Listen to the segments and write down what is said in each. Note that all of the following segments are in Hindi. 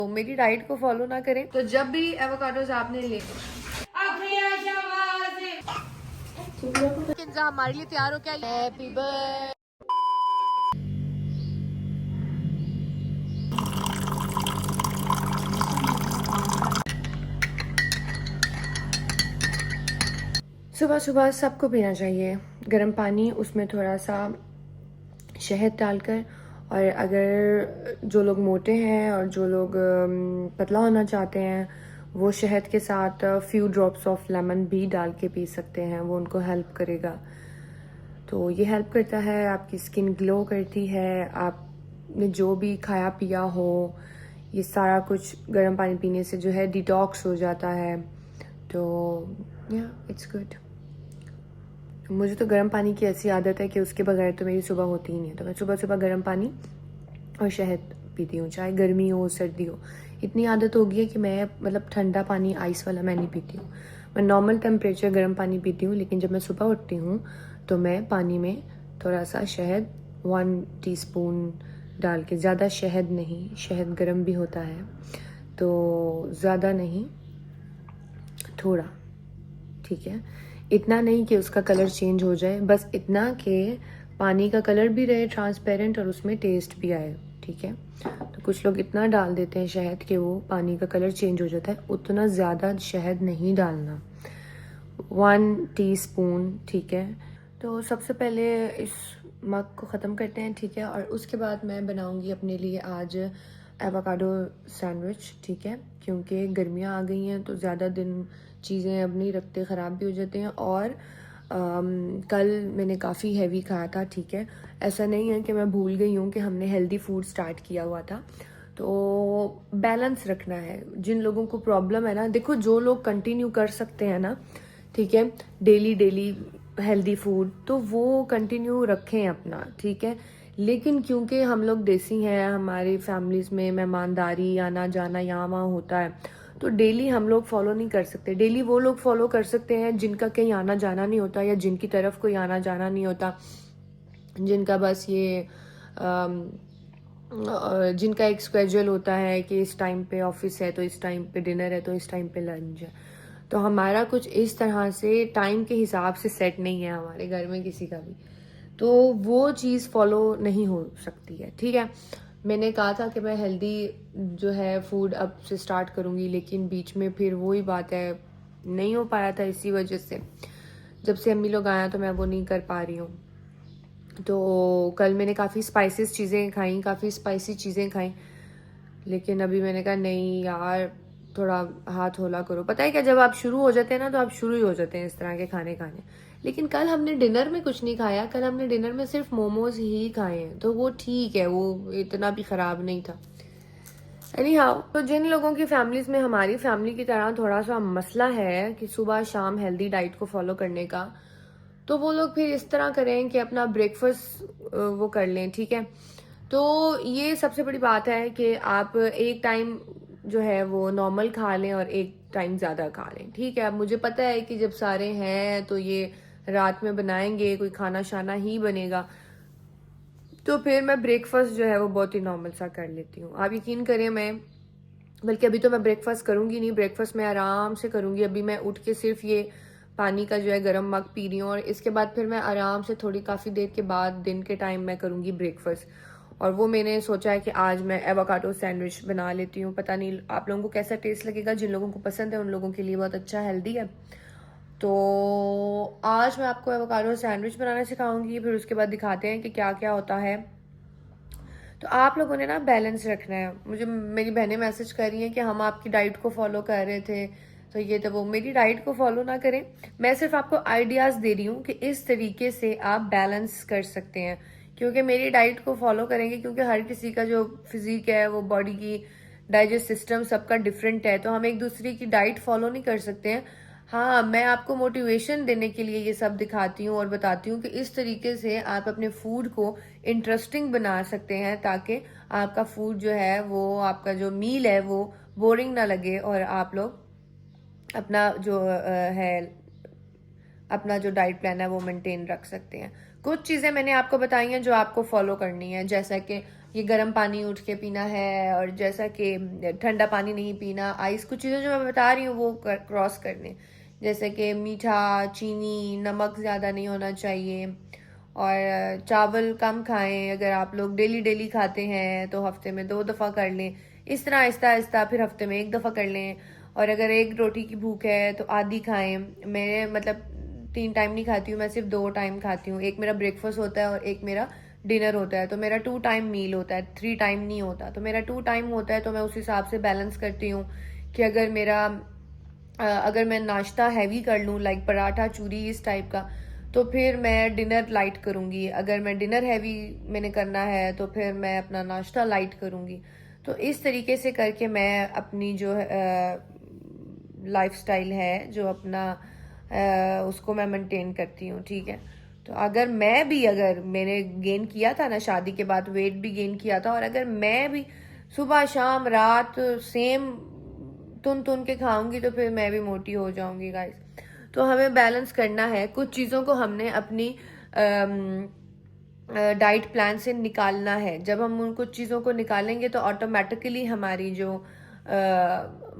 तो मेरी डाइट को फॉलो ना करें। तो जब भी एवोकाडोज आपने ले हमारे लिए तैयार हो क्या? Happy birthday. सुबह सुबह सबको पीना चाहिए गर्म पानी, उसमें थोड़ा सा शहद डालकर। और अगर जो लोग मोटे हैं और जो लोग पतला होना चाहते हैं वो शहद के साथ फ्यू ड्रॉप्स ऑफ लेमन भी डाल के पी सकते हैं, वो उनको हेल्प करेगा। तो ये हेल्प करता है, आपकी स्किन ग्लो करती है। आपने जो भी खाया पिया हो ये सारा कुछ गर्म पानी पीने से जो है डिटॉक्स हो जाता है। तो या इट्स गुड। मुझे तो गर्म पानी की ऐसी आदत है कि उसके बगैर तो मेरी सुबह होती ही नहीं है। तो मैं सुबह सुबह गर्म पानी और शहद पीती हूँ, चाहे गर्मी हो सर्दी हो। इतनी आदत हो गई है कि मैं मतलब ठंडा पानी आइस वाला मैं नहीं पीती हूँ। मैं नॉर्मल टेम्परेचर गर्म पानी पीती हूँ, लेकिन जब मैं सुबह उठती हूँ तो मैं पानी में थोड़ा सा शहद 1 टीस्पून डाल के, ज़्यादा शहद नहीं, शहद गर्म भी होता है तो ज़्यादा नहीं, थोड़ा, ठीक है। इतना नहीं कि उसका कलर चेंज हो जाए, बस इतना कि पानी का कलर भी रहे ट्रांसपेरेंट और उसमें टेस्ट भी आए, ठीक है। तो कुछ लोग इतना डाल देते हैं शहद कि वो पानी का कलर चेंज हो जाता है। उतना ज़्यादा शहद नहीं डालना, 1 टीस्पून, ठीक है। तो सबसे पहले इस मग को ख़त्म करते हैं, ठीक है। और उसके बाद मैं बनाऊंगी अपने लिए आज एवोकाडो सैंडविच, ठीक है, क्योंकि गर्मियाँ आ गई हैं तो ज़्यादा दिन चीज़ें अब नहीं रखते, ख़राब भी हो जाते हैं। और कल मैंने काफ़ी हैवी खाया था, ठीक है। ऐसा नहीं है कि मैं भूल गई हूँ कि हमने हेल्दी फूड स्टार्ट किया हुआ था। तो बैलेंस रखना है। जिन लोगों को प्रॉब्लम है ना, देखो जो लोग कंटिन्यू कर सकते हैं ना, ठीक है, डेली डेली हेल्दी फूड, तो वो कंटिन्यू रखें अपना, ठीक है। लेकिन क्योंकि हम लोग देसी हैं, हमारी फैमिलीज में मेहमानदारी आना जाना यहाँ वहाँ होता है, तो डेली हम लोग फॉलो नहीं कर सकते। डेली वो लोग फॉलो कर सकते हैं जिनका कहीं आना जाना नहीं होता, या जिनकी तरफ कोई आना जाना नहीं होता, जिनका बस ये जिनका एक स्केड्यूल होता है कि इस टाइम पे ऑफिस है तो इस टाइम पे डिनर है तो इस टाइम पे लंच है। तो हमारा कुछ इस तरह से टाइम के हिसाब से सेट नहीं है हमारे घर में किसी का भी, तो वो चीज़ फॉलो नहीं हो सकती है, ठीक है। मैंने कहा था कि मैं हेल्दी जो है फूड अब से स्टार्ट करूँगी, लेकिन बीच में फिर वही बात है, नहीं हो पाया था। इसी वजह से जब से अम्मी लोग आया तो मैं वो नहीं कर पा रही हूँ। तो कल मैंने काफ़ी स्पाइसेस चीज़ें खाई, काफ़ी स्पाइसी चीज़ें खाई, लेकिन अभी मैंने कहा नहीं यार, थोड़ा हाथ हौला करो। पता है क्या, जब आप शुरू हो जाते हैं ना तो आप शुरू ही हो जाते हैं इस तरह के खाने खाने। लेकिन कल हमने डिनर में कुछ नहीं खाया, कल हमने डिनर में सिर्फ मोमोज ही खाए हैं, तो वो ठीक है, वो इतना भी ख़राब नहीं था। एनी हाउ, तो जिन लोगों की फैमिलीज में हमारी फैमिली की तरह थोड़ा सा मसला है कि सुबह शाम हेल्दी डाइट को फॉलो करने का, तो वो लोग फिर इस तरह करें कि अपना ब्रेकफास्ट वो कर लें, ठीक है। तो ये सबसे बड़ी बात है कि आप एक टाइम जो है वो नॉर्मल खा लें और एक टाइम ज़्यादा खा लें, ठीक है। अब मुझे पता है कि जब सारे हैं तो ये रात में बनाएंगे, कोई खाना शाना ही बनेगा, तो फिर मैं ब्रेकफास्ट जो है वो बहुत ही नॉर्मल सा कर लेती हूँ। आप यकीन करें, मैं बल्कि अभी तो मैं ब्रेकफास्ट करूंगी नहीं, ब्रेकफास्ट मैं आराम से करूंगी। अभी मैं उठ के सिर्फ ये पानी का जो है गर्म मग पी रही हूँ, और इसके बाद फिर मैं आराम से थोड़ी काफ़ी देर के बाद दिन के टाइम मैं करूंगी ब्रेकफास्ट। और वो मैंने सोचा है कि आज मैं एवोकाडो सैंडविच बना लेती हूँ। पता नहीं आप लोगों को कैसा टेस्ट लगेगा, जिन लोगों को पसंद है उन लोगों के लिए बहुत अच्छा हेल्दी है। तो आज मैं आपको एवोकाडो सैंडविच बनाना सिखाऊंगी, फिर उसके बाद दिखाते हैं कि क्या क्या होता है। तो आप लोगों ने ना बैलेंस रखना है। मुझे मेरी बहनें मैसेज कर रही हैं कि हम आपकी डाइट को फॉलो कर रहे थे, तो ये तो वो, मेरी डाइट को फॉलो ना करें। मैं सिर्फ आपको आइडियाज़ दे रही हूँ कि इस तरीके से आप बैलेंस कर सकते हैं, क्योंकि मेरी डाइट को फॉलो करेंगे, क्योंकि हर किसी का जो फिजिक है, वो बॉडी की डाइजेस्ट सिस्टम सबका डिफरेंट है, तो हम एक दूसरे की डाइट फॉलो नहीं कर सकते हैं। हाँ, मैं आपको मोटिवेशन देने के लिए ये सब दिखाती हूँ और बताती हूँ कि इस तरीके से आप अपने फूड को इंटरेस्टिंग बना सकते हैं, ताकि आपका फूड जो है वो, आपका जो मील है वो बोरिंग ना लगे, और आप लोग अपना जो है, अपना जो डाइट प्लान है वो मेंटेन रख सकते हैं। कुछ चीज़ें मैंने आपको बताई हैं जो आपको फॉलो करनी है, जैसा कि ये गर्म पानी उठ के पीना है, और जैसा कि ठंडा पानी नहीं पीना, आइस, कुछ चीज़ें जो मैं बता रही हूँ वो क्रॉस करने, जैसे कि मीठा, चीनी, नमक ज़्यादा नहीं होना चाहिए, और चावल कम खाएं। अगर आप लोग डेली डेली खाते हैं तो हफ्ते में 2 दफ़ा कर लें, इस तरह आहिस्ता आहिस्ता फिर हफ्ते में 1 दफ़ा कर लें। और अगर 1 रोटी की भूख है तो आधी खाएं। मेरे मतलब 3 टाइम नहीं खाती हूँ मैं, सिर्फ 2 टाइम खाती हूँ। एक मेरा ब्रेकफास्ट होता है और एक मेरा डिनर होता है, तो मेरा 2 टाइम मील होता है, 3 टाइम नहीं होता। तो मेरा 2 टाइम होता है, तो मैं उस हिसाब से बैलेंस करती हूँ कि अगर मैं नाश्ता हैवी कर लूँ, लाइक पराठा, चूरी, इस टाइप का, तो फिर मैं डिनर लाइट करूँगी। अगर मैं डिनर हैवी मैंने करना है तो फिर मैं अपना नाश्ता लाइट करूँगी। तो इस तरीके से करके मैं अपनी जो लाइफस्टाइल है, जो अपना उसको मैं मेंटेन करती हूँ, ठीक है। तो अगर मैंने गेन किया था ना शादी के बाद, वेट भी गेन किया था, और अगर मैं भी सुबह शाम रात सेम तुन के खाऊंगी तो फिर मैं भी मोटी हो जाऊंगी गाइस। तो हमें बैलेंस करना है, कुछ चीज़ों को हमने अपनी डाइट प्लान से निकालना है। जब हम उन कुछ चीज़ों को निकालेंगे तो ऑटोमेटिकली हमारी जो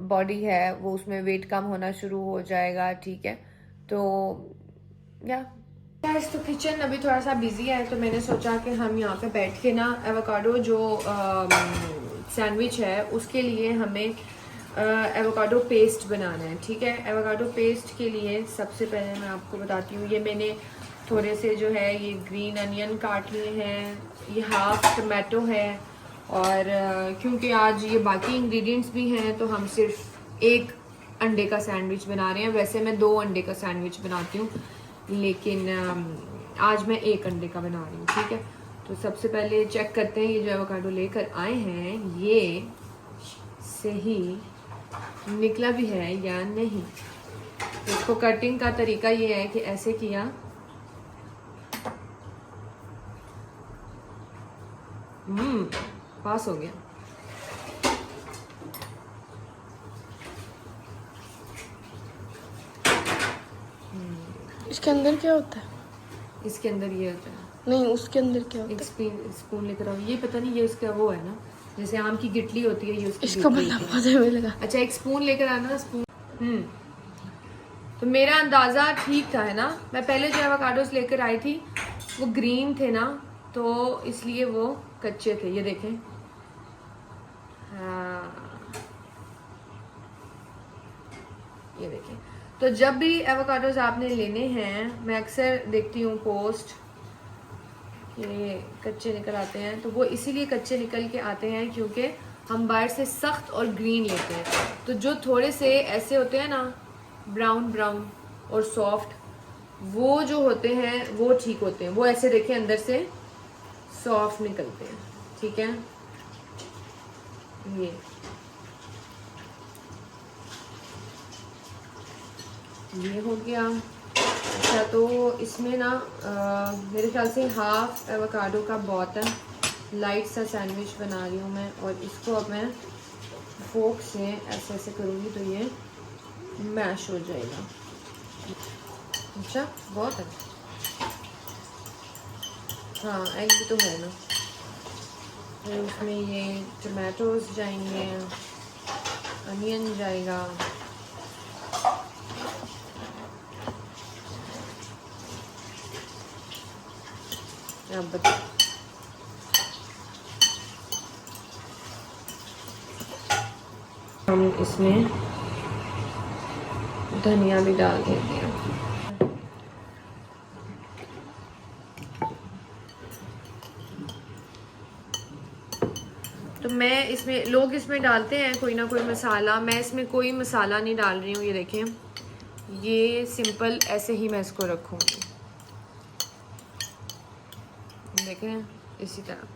बॉडी है वो उसमें वेट कम होना शुरू हो जाएगा, ठीक है। तो या तो किचन अभी थोड़ा सा बिजी है, तो मैंने सोचा कि हम यहाँ पे बैठ के ना एवोकाडो जो सैंडविच है उसके लिए हमें एवोकाडो पेस्ट बनाना है, ठीक है। एवोकाडो पेस्ट के लिए सबसे पहले मैं आपको बताती हूँ, ये मैंने थोड़े से जो है ये ग्रीन अनियन काट लिए हैं, ये हाफ टमाटो है, और क्योंकि आज ये बाकी इंग्रेडिएंट्स भी हैं तो हम सिर्फ 1 अंडे का सैंडविच बना रहे हैं। वैसे मैं 2 अंडे का सैंडविच बनाती हूँ, लेकिन आज मैं 1 अंडे का बना रही हूँ, ठीक है। तो सबसे पहले चेक करते हैं ये जो एवोकाडो लेकर आए हैं ये सही निकला भी है या नहीं। इसको कटिंग का तरीका ये है कि ऐसे किया, पास हो गया। इसके अंदर क्या होता है? इसके अंदर ये होता है। नहीं, उसके अंदर क्या होता है? एक स्पून लेकर आओ। ये पता नहीं, ये उसका वो है ना, जैसे आम की गिटली होती है, ये उसकी इसका गिटली मतलब होती है। पता मिलेगा। अच्छा, एक स्पून लेकर आना, स्पून। तो मेरा अंदाजा ठीक था, है ना। मैं पहले जो एवोकाडोस लेकर आई थी वो ग्रीन थे ना, तो इसलिए वो कच्चे थे, ये देखें। हाँ, ये देखें। तो जब भी एवोकाडोस आपने लेने हैं, मैं अक्सर देखती हूँ पोस्ट कि कच्चे निकल आते हैं, तो वो इसीलिए कच्चे निकल के आते हैं क्योंकि हम बाहर से सख्त और ग्रीन लेते हैं। तो जो थोड़े से ऐसे होते हैं ना, ब्राउन ब्राउन और सॉफ्ट, वो जो होते हैं वो ठीक होते हैं। वो ऐसे देखें अंदर से सॉफ्ट निकलते हैं, ठीक है। ये हो गया। अच्छा, तो इसमें ना मेरे ख्याल से हाफ एवोकाडो का बहुत है। लाइट सा सैंडविच बना रही हूँ मैं, और इसको अब मैं फोक से ऐसे ऐसे करूँगी तो ये मैश हो जाएगा। अच्छा, बहुत है। हाँ, एग भी तो है ना। फिर उसमें ये टमाटोज जाएंगे, अनियन जाएगा, अब हम इसमें धनिया भी डाल देते हैं। तो मैं इसमें, लोग इसमें डालते हैं कोई ना कोई मसाला, मैं इसमें कोई मसाला नहीं डाल रही हूँ। ये देखें, ये सिंपल ऐसे ही मैं इसको रखूँगी, देखें इसी तरह।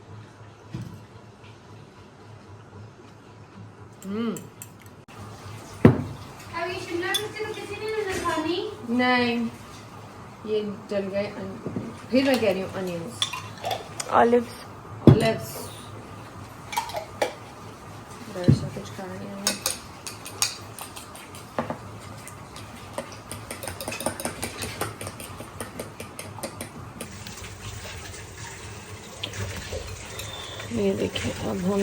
नहीं, ये जल गए। फिर मैं कह रही हूँ अनियंस, ऑलिव्स। ऐसा कुछ खा रही हूँ। ये देखिए, अब हम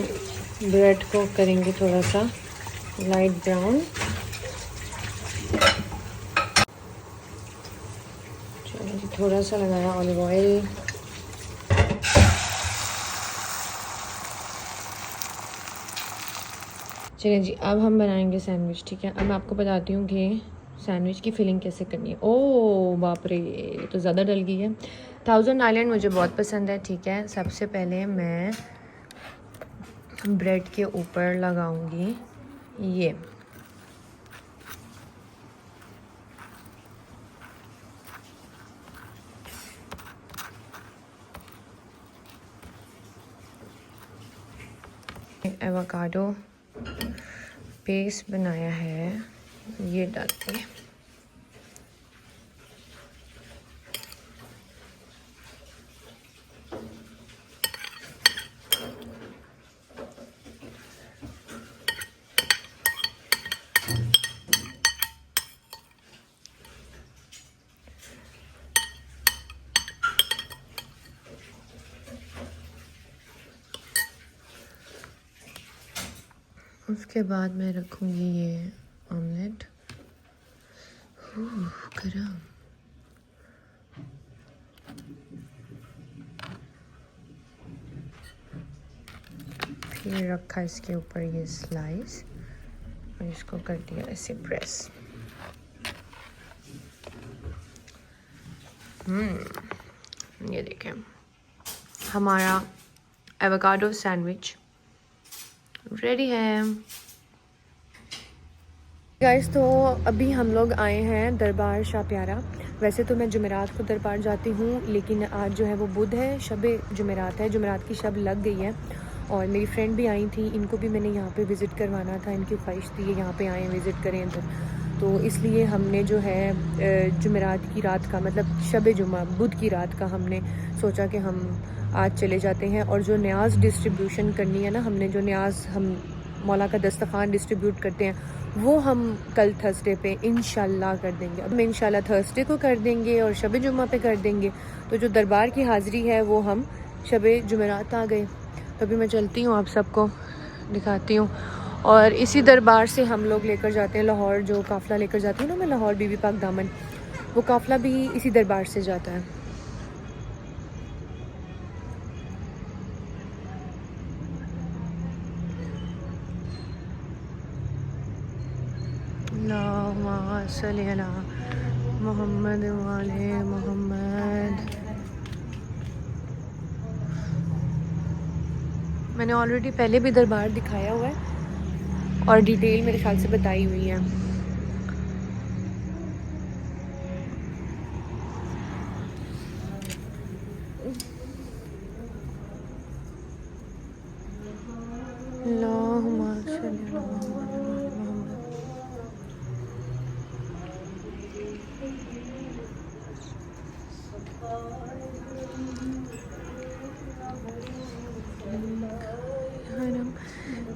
ब्रेड को करेंगे थोड़ा सा लाइट ब्राउन। चलो जी, थोड़ा सा लगाया ऑलिव ऑयल। चलिए जी, अब हम बनाएंगे सैंडविच। ठीक है, अब मैं आपको बताती हूँ कि सैंडविच की फिलिंग कैसे करनी है। ओह बाप रे, ये तो ज़्यादा डल गई है। थाउजेंड आइलैंड मुझे बहुत पसंद है। ठीक है, सबसे पहले मैं ब्रेड के ऊपर लगाऊंगी ये एवोकाडो पेस्ट बनाया है, ये डालेंगे। उसके बाद मैं रखूँगी ये ऑमलेट। गरम। फिर रखा इसके ऊपर ये स्लाइस और इसको कर दिया ऐसे प्रेस। ये देखें, हमारा एवोकाडो सैंडविच रेडी है। गाइस, तो अभी हम लोग आए हैं दरबार शाह प्यारा। वैसे तो मैं जुमेरात को दरबार जाती हूँ, लेकिन आज जो है वो बुध है, शबे जुमेरात है, जुमेरात की शब लग गई है। और मेरी फ्रेंड भी आई थी, इनको भी मैंने यहाँ पे विज़िट करवाना था, इनकी ख्वाहिश थी ये यहाँ पे आएँ विज़िट करें इधर। तो इसलिए हमने जो है जुमेरात की रात का, मतलब शबे जुमा बुध की रात का, हमने सोचा कि हम आज चले जाते हैं। और जो न्याज डिस्ट्रीब्यूशन करनी है ना, हमने जो न्याज हम मौला का दस्तरखान डिस्ट्रीब्यूट करते हैं, वो हम कल थर्सडे पे इंशाल्लाह कर देंगे। अब इंशाल्लाह थर्सडे को कर देंगे और शबे जुमा पे कर देंगे। तो जो दरबार की हाज़िरी है वो हम शबे जुमेरात आ गए। तो अभी मैं चलती हूँ, आप सबको दिखाती हूँ। और इसी दरबार से हम लोग लेकर जाते हैं लाहौर, जो काफ़िला लेकर जाती हूँ ना मैं, लाहौर बीबी पाक दामन, वो काफ़िला भी इसी दरबार से जाता है। अल्लाहुम्मा सल्ली अला मुहम्मद वाले मोहम्मद। मैंने ऑलरेडी पहले भी दरबार दिखाया हुआ है और डिटेल मेरे ख्याल से बताई हुई है। अल्लाहुम्मा सल्ली अला मोहम्मद।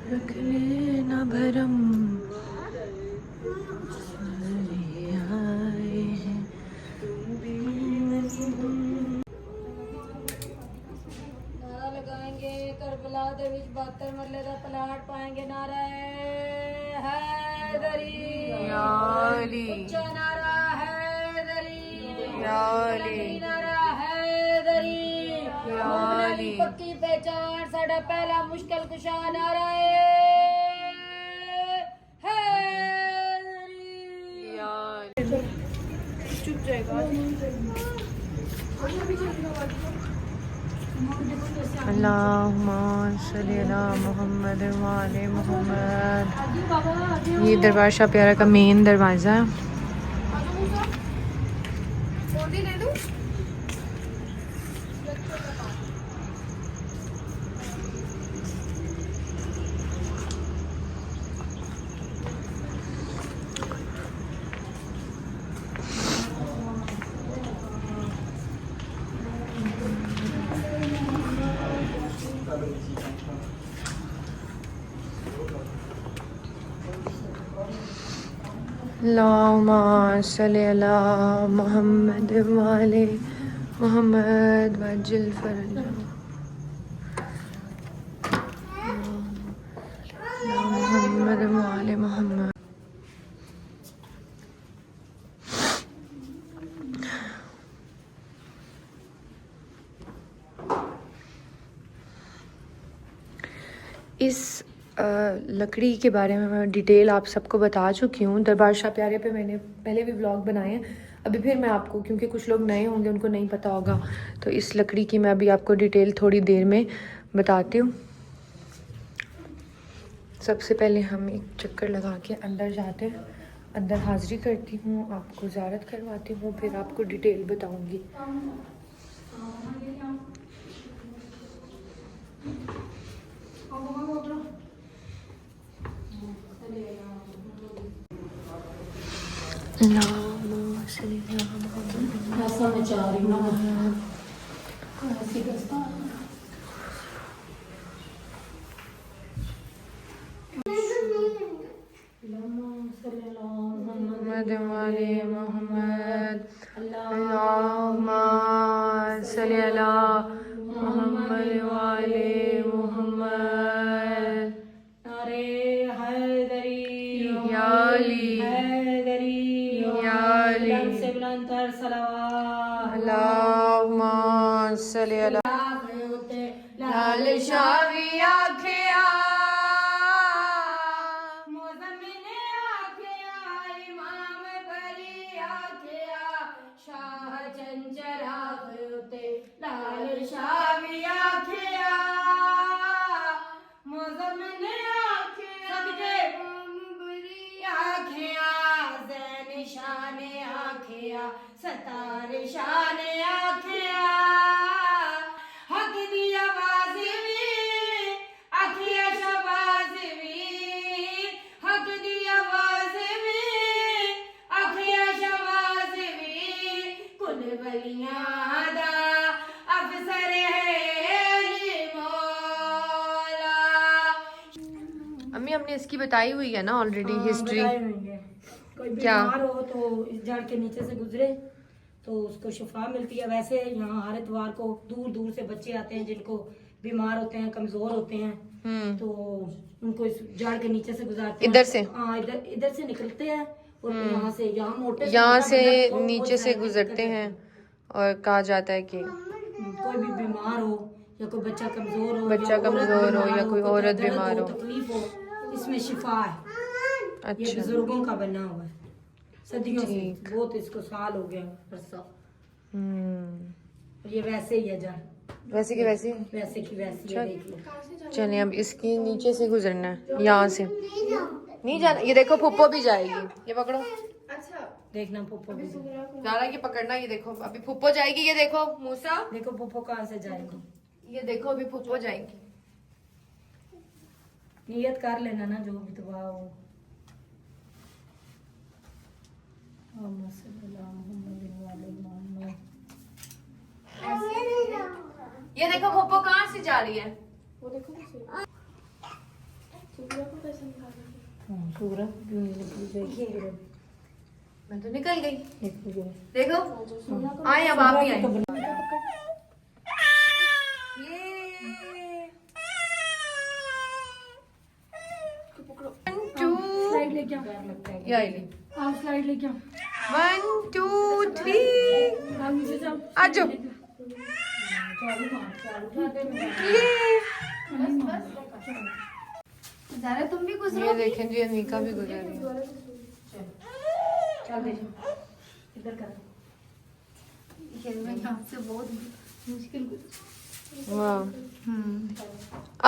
रख लेना भरम नारा लगाएंगे करबला दे विच 72 मरले दा प्लाट पाएंगे। नारा हैदरी या अली, उच्चा नारा हैदरी या अली, नारा हैदरी या अली। पक्की पहचान साडा पहला मुश्किल कुशा नारा हैदरी। या अली। चुप जाएगा। अल्लाहुम्मा सल्ली अला मुहम्मद वाले मोहम्मद। ये दरबार शाह प्यारा का मेन दरवाज़ा है। अल्लाहुम्मा सल्ली अला मुहम्मद वाले मोहम्मद वज्जिल फरजा। वाले मोहम्मद। इस लकड़ी के बारे में मैं डिटेल आप सबको बता चुकी हूँ। दरबार शाह प्यारे पे मैंने पहले भी व्लॉग बनाए हैं, अभी फिर मैं आपको, क्योंकि कुछ लोग नए होंगे उनको नहीं पता होगा, तो इस लकड़ी की मैं अभी आपको डिटेल थोड़ी देर में बताती हूँ। सबसे पहले हम एक चक्कर लगा के अंदर जाते हैं, अंदर हाज़िरी करती हूँ, आपको ज़ियारत करवाती हूँ, फिर आपको डिटेल बताऊँगी। मोहम्मद वाले मोहम्मद, अल्लाहुम्मा सल्ली अला मोहम्मद वाले मोहम्मद। नारे हैदरी या अली हैदरी या अली बुलंद से बुलंदतर सलावत। अल्लाहुम्मा सल्ली अला लाल शावी आखिया मोज़म्मिल आखिया इमाम बली आखिया शाह चंचला होते लाल शावी आखिया मोज़म्मिल आखिया सदके बली आखिया ज़ैन शान आखिया सतार शान आखिया हक दी आवाज़ भी आखिया शबाज़ भी हक दी आवाज़ भी आखिया शबाज़ भी कुल वलियां दा अफसर है अली मौला। अम्मी हमने इसकी बताई हुई है ना ऑलरेडी हिस्ट्री। कोई क्या? बीमार हो तो इस जड़ के नीचे से गुजरे तो उसको शिफा मिलती है। वैसे यहाँ हर इतवार को दूर दूर से बच्चे आते हैं जिनको बीमार होते हैं, कमजोर होते हैं, तो उनको इस जड़ के नीचे से गुजारते हैं। इधर से? हाँ, इधर से निकलते हैं और यहाँ से यहाँ मोटे यहाँ मोटा से ब्लड को नीचे से वो गुजरते निकल हैं और कहा जाता है कि कोई भी बीमार हो या कोई बच्चा कमजोर हो, बच्चा या औरत कमजोर हो बीमार या कोई औरत दर्द बीमार हो। तकलीफ हो, इसमें शिफा है। ये अच्छा बुजुर्गों का बना हुआ है सदियों से, ठीक। बहुत इसको साल हो गया अरसा। हम्म। ये वैसे ही है जड़, वैसे की वैसे वैसे की वैसी है, देख लो। चलिए अब इसकी नीचे से गुजरना है, यहाँ से नहीं जाना। ये देखो फुप्पो भी जाएगी, ये पकड़ो। देखना पुप्पो भी, जारा की पकड़ना, ये देखो अभी फुप्पो जाएगी। ये देखो मूसा, देखो पुप्पो कहाँ से जाएगी। ये देखो अभी फुप्पो जाएगी। नियत कर लेना ना जो भी दुआ हो। ये देखो फुप्पो कहाँ से जा रही है। वो देखो सूर्या को कैसे निकालेंगे। मैं तो निकल गई। देखो देखो आए, अब आप भी आए। ये One, two, स्लाइड लेके आओ। ये आई ली। आप स्लाइड लेके आओ। 1 2 3 आप नीचे जाओ। आ जाओ। ये ज़ारा तुम भी ये देखें जी, अनिका भी गुजर रही है। चल देखो इधर कर। यहाँ से बहुत मुश्किल वाह।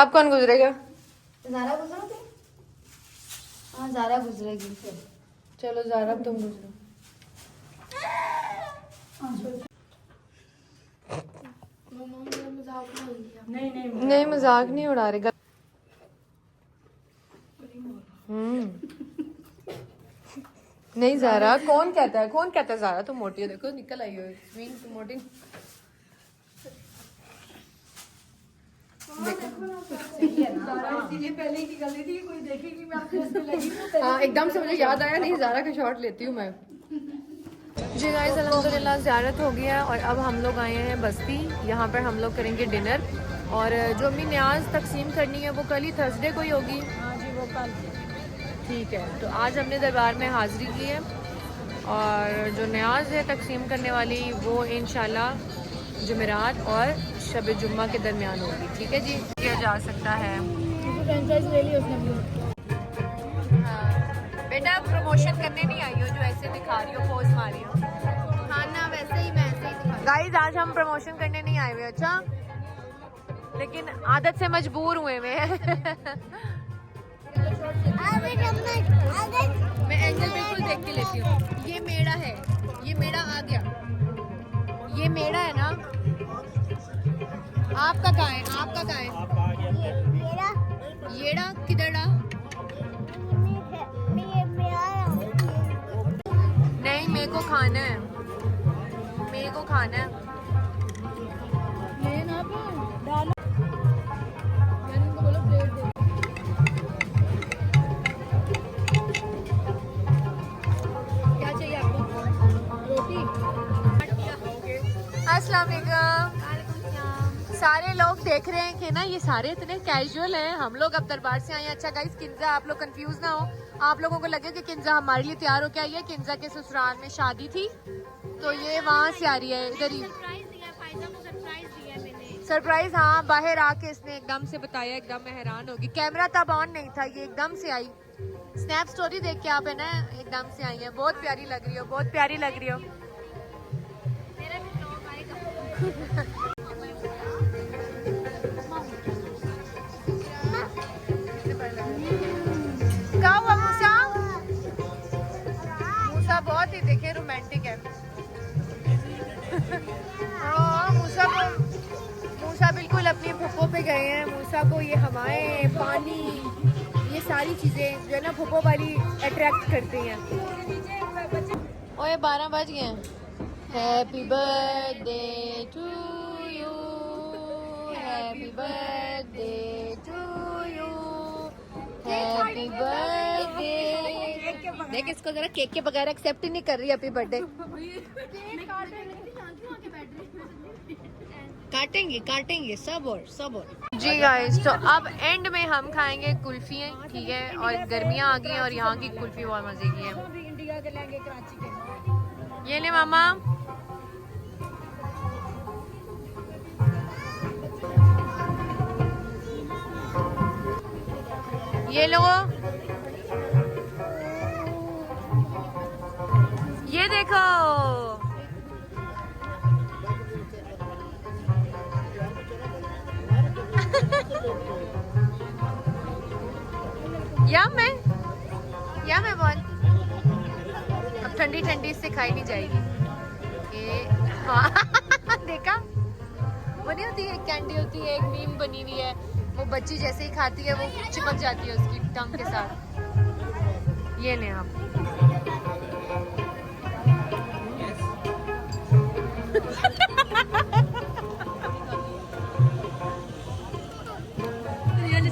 आप कौन गुजरेगा? ज़ारा गुजरोगे? हाँ ज़ारा गुजरेगी। चलो ज़ारा तुम गुजरो। नहीं नहीं नहीं मजाक नहीं उड़ा रहे। नहीं ज़ारा, कौन कहता है ज़ारा तुम मोटी हो? देखो निकल आई हो, मीन तुम मोटी। इसीलिए पहले की गलती थी, कोई देखेगी मैं आपके उसमें लगी हूँ। हाँ एकदम से मुझे याद आया, नहीं ज़ारा का शॉट लेती हूँ मैं। जी गाइस अल्हम्दुलिल्लाह ज़ियारत हो गया और अब हम लोग आए हैं बस्ती। यहाँ पर हम लोग करेंगे डिनर और जो अम्मी न्याज तकसीम करनी है वो कल ही थर्सडे को ही होगी। हाँ जी वो कल। ठीक है, तो आज हमने दरबार में हाज़िरी की है और जो न्याज है तकसीम करने वाली वो इंशाल्लाह जुमेरात और शब जुम्मा के दरमियान होगी। ठीक है जी, किया जा सकता है। फ्रेंचाइज ले ली उसने। हाँ बेटा, प्रमोशन करने नहीं आई हो जो ऐसे दिखा रही हो, पोज मारी हो। हाँ ना, वैसे ही मैं ऐसे ही गाइस आज हम प्रमोशन करने नहीं आए हुए, अच्छा, लेकिन आदत से मजबूर हुए हुए हैं। मैं एंगल बिल्कुल देख के लेती हूँ। ये मेरा है, ये मेरा आ गया, ये मेरा है ना। आपका कहाँ है? आपका कहाँ है? येड़ा किधर डा? नहीं, मेरे को खाना है, मेरे को खाना है। क्या चाहिए आपको? रोटी? अस्सलाम वालेकुम। सारे लोग देख रहे हैं कि ना ये सारे इतने कैजुअल हैं, हम लोग अब दरबार से आए हैं। अच्छा गाइस, किंजा आप लोग कंफ्यूज ना हो, आप लोगों को लगे कि किंजा हमारे लिए तैयार हो के आई है। किंजा के ससुराल में शादी थी तो ये वहाँ से आ रही है इधर ही। सरप्राइज, हाँ, बाहर आके इसने एकदम से बताया, एकदम मैं हैरान होगी। कैमरा तब ऑन नहीं था, ये एकदम से आई। स्नैप स्टोरी देख के आप है ना एकदम से आई है। बहुत प्यारी लग रही हो, बहुत प्यारी लग रही हो। क्या हुआ मूसा? मूसा बहुत ही देखे रोमांटिक है। हाँ, मूसा बिल्कुल अपनी फुप्पो पे गए हैं। मूसा को ये हवाएं, पानी, ये सारी चीजें जो है ना फुप्पो वाली अट्रैक्ट करती हैं। ओए 12 बज गए हैं। Happy birthday to you, happy birthday to you, happy birthday. देख इसको जरा, केक के बगैर एक्सेप्ट ही नहीं कर रही हैप्पी बर्थडे। काटेंगे काटेंगे सब और जी गाइस, तो अब एंड में हम खाएंगे कुल्फियाँ, ठीक है, और गर्मियाँ आ गई हैं और यहाँ की कुल्फी बहुत मजे की है। इंडिया के लहंगे कराची के। ये ले मामा। ये लो, ये देखो। या मैं बोल, अब ठंडी ठंडी इससे खाई नहीं जाएगी ये। हाँ देखा, वो नहीं होती है कैंडी, होती है एक मीम बनी हुई है, वो बच्ची जैसे ही खाती है वो चिपक जाती है उसकी टंग के साथ। ये लें आप।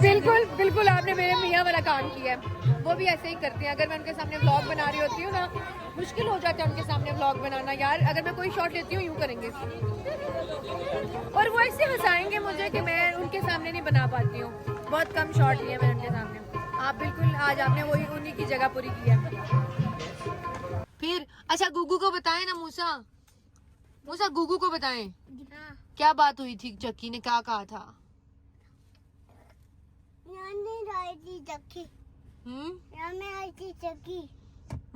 बिल्कुल बिल्कुल आपने मेरे मियाँ वाला काम किया है। वो भी ऐसे ही करते हैं। अगर मैं उनके सामने व्लॉग बना रही होती हूँ ना, मुश्किल हो जाता है उनके सामने व्लॉग बनाना। यार अगर मैं कोई शॉट लेती हूँ यूँ करेंगे और वो ऐसे हंसाएंगे मुझे कि मैं उनके सामने नहीं बना पाती हूँ। बहुत कम शॉट लिए मैंने उनके सामने। आप बिल्कुल आज आपने वही उन्हीं की जगह पूरी की है। फिर अच्छा गुगू को बताएं ना, मूसा गुगू को बताएं क्या बात हुई थी। चक्की ने क्या कहा था?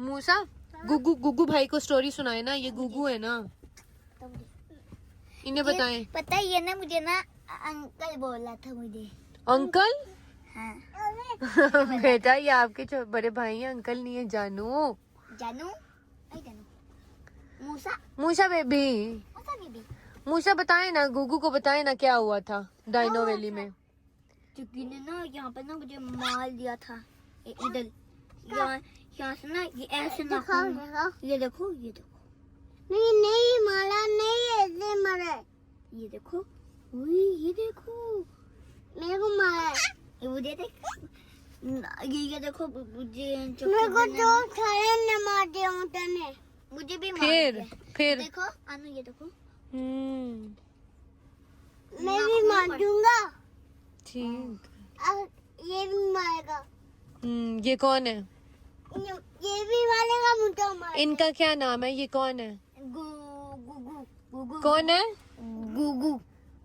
मूसा गुगू भाई को स्टोरी सुनाए ना, ये गुगू है ना, इन्हें बताएं। पता ही है ना मुझे ना, अंकल बोला था मुझे। अंकल? हाँ। बेटा ये आपके बड़े भाई हैं, अंकल नहीं है, जानू। जानू मूसा, मूसा बेबी, मूसा बेबी। मूसा बताए ना, गुगू को बताए ना क्या हुआ था डायनो वैली में। चुकी ने ना यहाँ पर ना मुझे मार दिया था। इधर यहाँ से ना ये ऐसे ना, ये देखो ये देखो। नहीं मारा नहीं, ऐसे मारा। ये देखो, ये देखो मेरे को मारा। ये मुझे देख, ये देखो मुझे मेरे को तो सारे ने मार दिया ने, मुझे भी मार दिया। फिर देखो अनु, ये देखो। मैं भी मार दूंगा। ठीक, और ये भी मारेगा। ये कौन है? ये भी वाले का मुद्दा मार। इनका क्या नाम है? ये कौन है? गुगू गुगू कौन है? गुगू।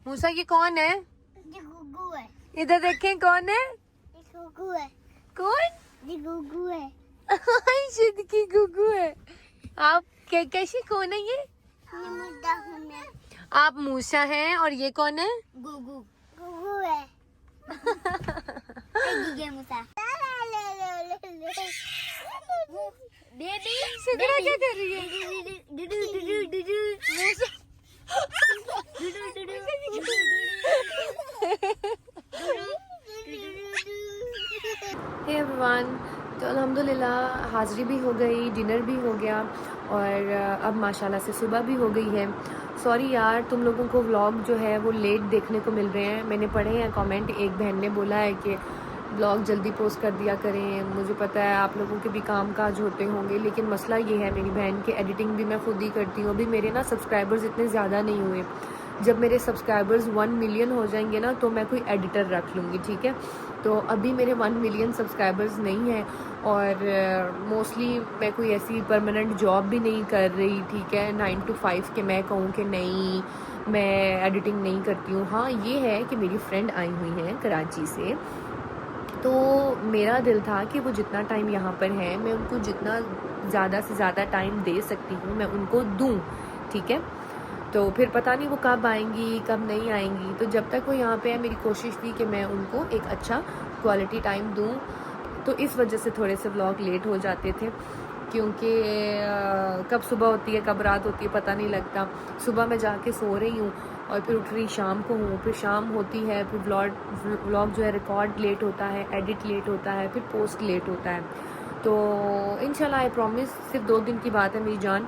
मूसा ये कौन है? ये गुगू है। इधर देखें कौन है? ये गुगू है। कौन? ये गुगू है। सिद्दीकी गुगू है। आप कैसी कौन है ये? मुद्दा हूँ मैं। आप मूसा हैं और ये कौन है? गुगू गुगू है। गीगे मुसा। बेबी सिद्रा क्या कर रही है? हे एवरीवन, तो अल्हम्दुलिल्लाह हाज़िरी भी हो गई, डिनर भी हो गया और अब माशाल्लाह से सुबह भी हो गई है। सॉरी यार, तुम लोगों को व्लॉग जो है वो लेट देखने को मिल रहे हैं। मैंने पढ़े हैं कमेंट, एक बहन ने बोला है कि व्लॉग जल्दी पोस्ट कर दिया करें। मुझे पता है आप लोगों के भी काम काज होते होंगे, लेकिन मसला ये है मेरी बहन की एडिटिंग भी मैं खुद ही करती हूँ। अभी मेरे ना सब्सक्राइबर्स इतने ज़्यादा नहीं हुए। जब मेरे सब्सक्राइबर्स 1 मिलियन हो जाएंगे ना तो मैं कोई एडिटर रख लूँगी, ठीक है। तो अभी मेरे 1 मिलियन सब्सक्राइबर्स नहीं हैं और मोस्टली मैं कोई ऐसी परमानेंट जॉब भी नहीं कर रही, ठीक है। 9 to 5 के मैं कहूँ कि नहीं मैं एडिटिंग नहीं करती हूँ। हाँ ये है कि मेरी फ्रेंड आई हुई हैं कराची से, तो मेरा दिल था कि वो जितना टाइम यहाँ पर है मैं उनको जितना ज़्यादा से ज़्यादा टाइम दे सकती हूँ मैं उनको दूँ, ठीक है। तो फिर पता नहीं वो कब आएंगी कब नहीं आएंगी, तो जब तक वो यहाँ पे है मेरी कोशिश थी कि मैं उनको एक अच्छा क्वालिटी टाइम दूँ। तो इस वजह से थोड़े से व्लॉग लेट हो जाते थे, क्योंकि कब सुबह होती है कब रात होती है पता नहीं लगता। सुबह मैं जाके सो रही हूँ और फिर उठ रही शाम को हूँ, फिर शाम होती है, फिर व्लॉग जो है रिकॉर्ड लेट होता है, एडिट लेट होता है, फिर पोस्ट लेट होता है। तो इंशाल्लाह आई प्रॉमिस सिर्फ 2 दिन की बात है मेरी जान,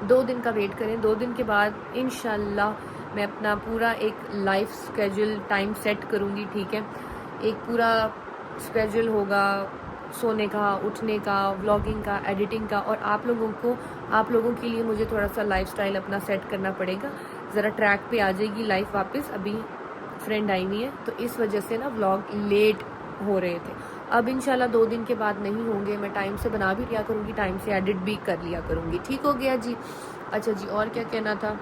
2 दिन का वेट करें। 2 दिन के बाद इंशाल्लाह मैं अपना पूरा एक लाइफ स्केड्यूल टाइम सेट करूँगी, ठीक है। एक पूरा स्केड्यूल होगा सोने का, उठने का, व्लॉगिंग का, एडिटिंग का, और आप लोगों के लिए मुझे थोड़ा सा लाइफस्टाइल अपना सेट करना पड़ेगा। ज़रा ट्रैक पे आ जाएगी लाइफ वापस। अभी फ्रेंड आई हुई है तो इस वजह से ना व्लॉग लेट हो रहे थे। अब इंशाल्लाह 2 दिन के बाद नहीं होंगे, मैं टाइम से बना भी लिया करूँगी, टाइम से एडिट भी कर लिया करूँगी। ठीक हो गया जी। अच्छा जी, और क्या कहना था।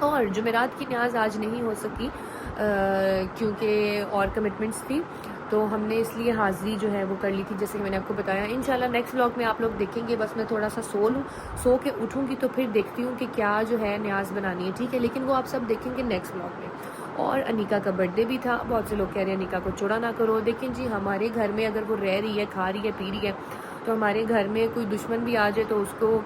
और जुमेरात की न्याज आज नहीं हो सकी क्योंकि और कमिटमेंट्स थी, तो हमने इसलिए हाज़िरी जो है वो कर ली थी, जैसे कि मैंने आपको बताया। इंशाल्लाह नेक्स्ट व्लॉग में आप लोग देखेंगे। बस मैं थोड़ा सा सो के उठूँगी तो फिर देखती हूँ कि क्या जो है न्याज बनानी है, ठीक है। लेकिन वो आप सब देखेंगे नेक्स्ट व्लॉग में। और अनिका का बर्थडे भी था। बहुत से लोग कह रहे हैं अनिका को चोड़ा ना करो। देखें जी, हमारे घर में अगर वो रह रही है, खा रही है, पी रही है, तो हमारे घर में कोई दुश्मन भी आ जाए तो उसको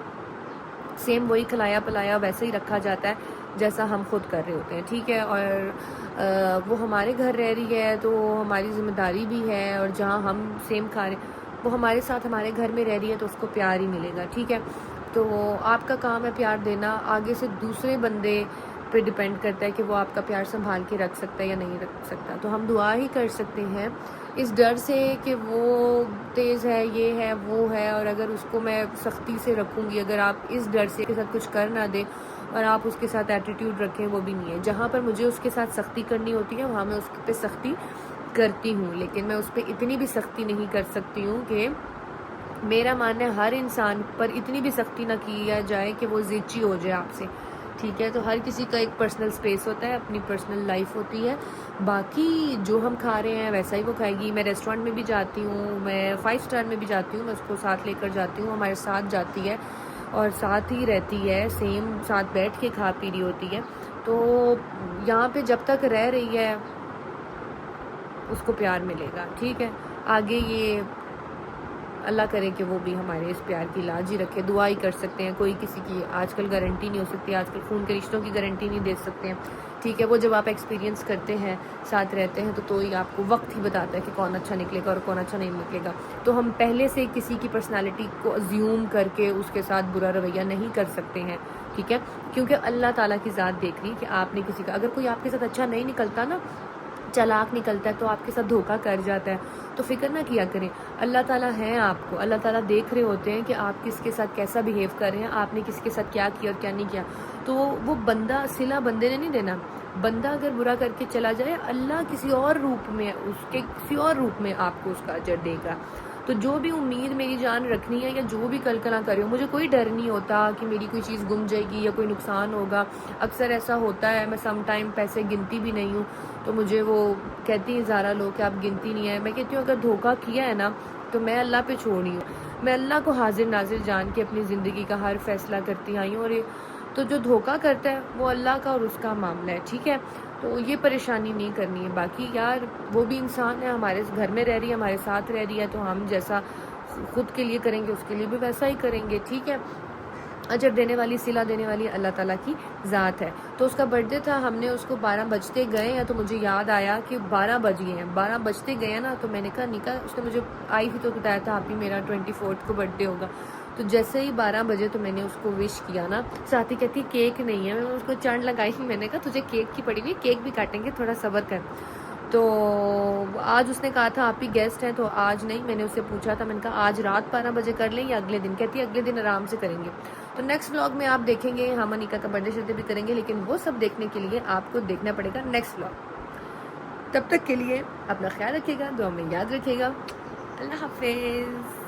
सेम वही खिलाया पिलाया वैसे ही रखा जाता है जैसा हम खुद कर रहे होते हैं, ठीक है। और वो हमारे घर रह रही है तो हमारी जिम्मेदारी भी है, और जहाँ हम सेम खा रहे वो हमारे साथ हमारे घर में रह रही है तो उसको प्यार ही मिलेगा, ठीक है। तो आपका काम है प्यार देना। आगे से दूसरे बंदे पे डिपेंड करता है कि वो आपका प्यार संभाल के रख सकता है या नहीं रख सकता। तो हम दुआ ही कर सकते हैं इस डर से कि वो तेज़ है, ये है, वो है, और अगर उसको मैं सख्ती से रखूँगी, अगर आप इस डर से के साथ कुछ कर ना दें और आप उसके साथ एटीट्यूड रखें, वो भी नहीं है। जहाँ पर मुझे उसके साथ सख्ती करनी होती है वहाँ मैं उसके पे सख्ती करती हूँ, लेकिन मैं उस पर इतनी भी सख्ती नहीं कर सकती हूँ कि मेरा मानना है हर इंसान पर इतनी भी सख्ती ना किया जाए कि वो ज़िद्दी हो जाए आपसे, ठीक है। तो हर किसी का एक पर्सनल स्पेस होता है, अपनी पर्सनल लाइफ होती है। बाकी जो हम खा रहे हैं वैसा ही वो खाएगी। मैं रेस्टोरेंट में भी जाती हूँ, मैं 5 स्टार में भी जाती हूँ, मैं उसको साथ लेकर जाती हूँ, हमारे साथ जाती है और साथ ही रहती है, सेम साथ बैठ के खा पी रही होती है। तो यहाँ पे जब तक रह रही है उसको प्यार मिलेगा, ठीक है। आगे ये अल्लाह करे कि वो भी हमारे इस प्यार की लाज ही रखे। दुआ ही कर सकते हैं, कोई किसी की आजकल गारंटी नहीं हो सकती, आजकल खून के रिश्तों की गारंटी नहीं दे सकते हैं, ठीक है। वो जब आप एक्सपीरियंस करते हैं, साथ रहते हैं, तो ही आपको वक्त ही बताता है कि कौन अच्छा निकलेगा और कौन अच्छा नहीं निकलेगा। तो हम पहले से किसी की पर्सनालिटी को अज्यूम करके उसके साथ बुरा रवैया नहीं कर सकते हैं, ठीक है। क्योंकि अल्लाह ताला की ज़ात देख रही कि आपने किसी का, अगर कोई आपके साथ अच्छा नहीं निकलता ना, चालाक निकलता है, तो आपके साथ धोखा कर जाता है, तो फिक्र ना किया करें। अल्लाह ताला है आपको, अल्लाह ताला देख रहे होते हैं कि आप किसके साथ कैसा बिहेव कर रहे हैं, आपने किसके साथ क्या किया और क्या नहीं किया। तो वो बंदा सिला बंदे ने नहीं देना, बंदा अगर बुरा करके चला जाए, अल्लाह किसी और रूप में, उसके किसी और रूप में आपको उसका अजर देगा। तो जो भी उम्मीद मेरी जान रखनी है या जो भी कल्पना कर रही हो, मुझे कोई डर नहीं होता कि मेरी कोई चीज़ गुम जाएगी या कोई नुकसान होगा। अक्सर ऐसा होता है, मैं सम टाइम पैसे गिनती भी नहीं हूँ, तो मुझे वो कहती हैं ज़ारा लोग कि आप गिनती नहीं है। मैं कहती हूँ अगर धोखा किया है ना तो मैं अल्लाह पे छोड़ी हूँ, मैं अल्लाह को हाजिर नाजिर जान के अपनी ज़िंदगी का हर फैसला करती आई हूँ। और ये तो जो धोखा करता है वो अल्लाह का और उसका मामला है, ठीक है। तो ये परेशानी नहीं करनी है। बाकी यार वो भी इंसान है, हमारे घर में रह रही है, हमारे साथ रह रही है, तो हम जैसा खुद के लिए करेंगे उसके लिए भी वैसा ही करेंगे, ठीक है। अजर देने वाली, सिला देने वाली अल्लाह ताला की ज़ात है। तो उसका बर्थडे था, हमने उसको 12 बजते गए हैं, तो मुझे याद आया कि 12 बज गए हैं, 12 बजते गए हैं ना, तो मैंने कहा निका, उसने मुझे आई थी तो बताया था आप ही मेरा 24 को बर्थडे होगा। तो जैसे ही 12 बजे तो मैंने उसको विश किया ना, साथी कहती केक नहीं है, मैं उसको चढ़ लगाई, मैंने कहा तुझे केक की पड़ी हुई, केक भी काटेंगे, थोड़ा सब्र कर। तो आज उसने कहा था आप ही गेस्ट हैं, तो आज नहीं, मैंने उससे पूछा था, मैंने कहा आज रात 12 बजे कर लें या अगले दिन, कहती है अगले दिन आराम से करेंगे। तो नेक्स्ट व्लॉग में आप देखेंगे, हम अनिका का बर्थडे शर्डे भी करेंगे, लेकिन वो सब देखने के लिए आपको देखना पड़ेगा नेक्स्ट व्लॉग। तब तक के लिए अपना ख्याल रखिएगा, दुआ में याद रखिएगा। अल्लाह हाफिज़।